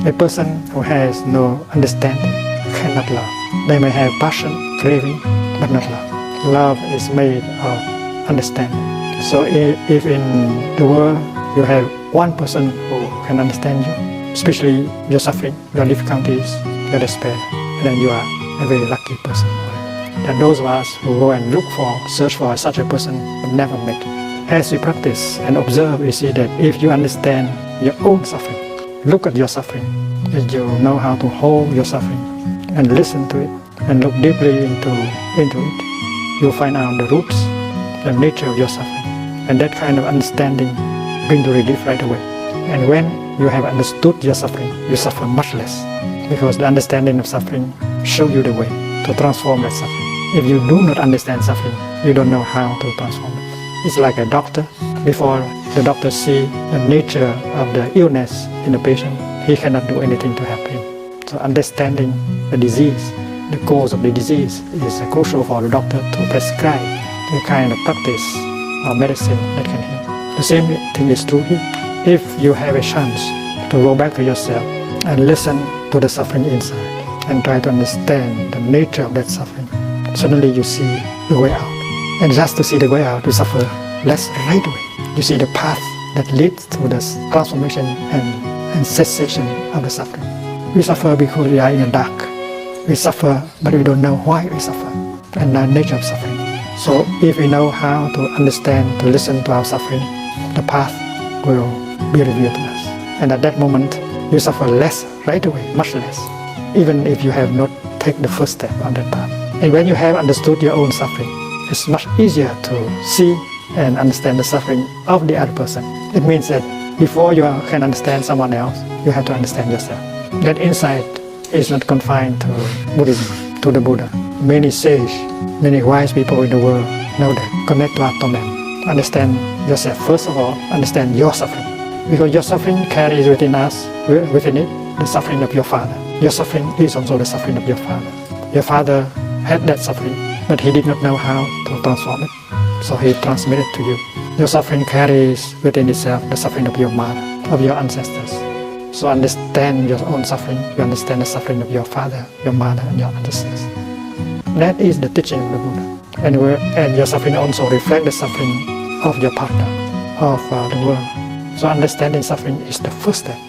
A person who has no understanding cannot love. They may have passion, craving, but not love. Love is made of understanding. So if in the world you have one person who can understand you, especially your suffering, your difficulties, your despair, then you are a very lucky person. And those of us who go and search for such a person will never make it. As we practice and observe, we see that if you understand your own suffering, look at your suffering, and you know how to hold your suffering and listen to it and look deeply into it, you'll find out the roots, the nature of your suffering. And that kind of understanding brings the relief right away. And when you have understood your suffering, you suffer much less, because the understanding of suffering shows you the way to transform that suffering. If you do not understand suffering, you don't know how to transform it. It's like a doctor. Before the doctor sees the nature of the illness in the patient, he cannot do anything to help him. So understanding the disease, the cause of the disease, is crucial for the doctor to prescribe the kind of practice or medicine that can heal. The same thing is true here. If you have a chance to go back to yourself and listen to the suffering inside and try to understand the nature of that suffering, suddenly you see the way out. And just to see the way out, you suffer less right away. You see the path that leads to the transformation and cessation of the suffering. We suffer because we are in the dark. We suffer, but we don't know why we suffer and the nature of suffering. So if we know how to understand, to listen to our suffering, the path will be revealed to us. And at that moment, you suffer less right away, much less, even if you have not taken the first step on that path. And when you have understood your own suffering, it's much easier to see and understand the suffering of the other person. It means that before you can understand someone else, you have to understand yourself. That insight is not confined to Buddhism, to the Buddha. Many sages, many wise people in the world know that. Connect to Atman. Understand yourself. First of all, understand your suffering. Because your suffering carries within it the suffering of your father. Your suffering is also the suffering of your father. Your father had that suffering, but he did not know how to transform it, so he transmitted to you. Your suffering carries within itself the suffering of your mother, of your ancestors. So understand your own suffering, you understand the suffering of your father, your mother, and your ancestors. That is the teaching of the Buddha. And your suffering also reflects the suffering of your partner, of the world. So understanding suffering is the first step.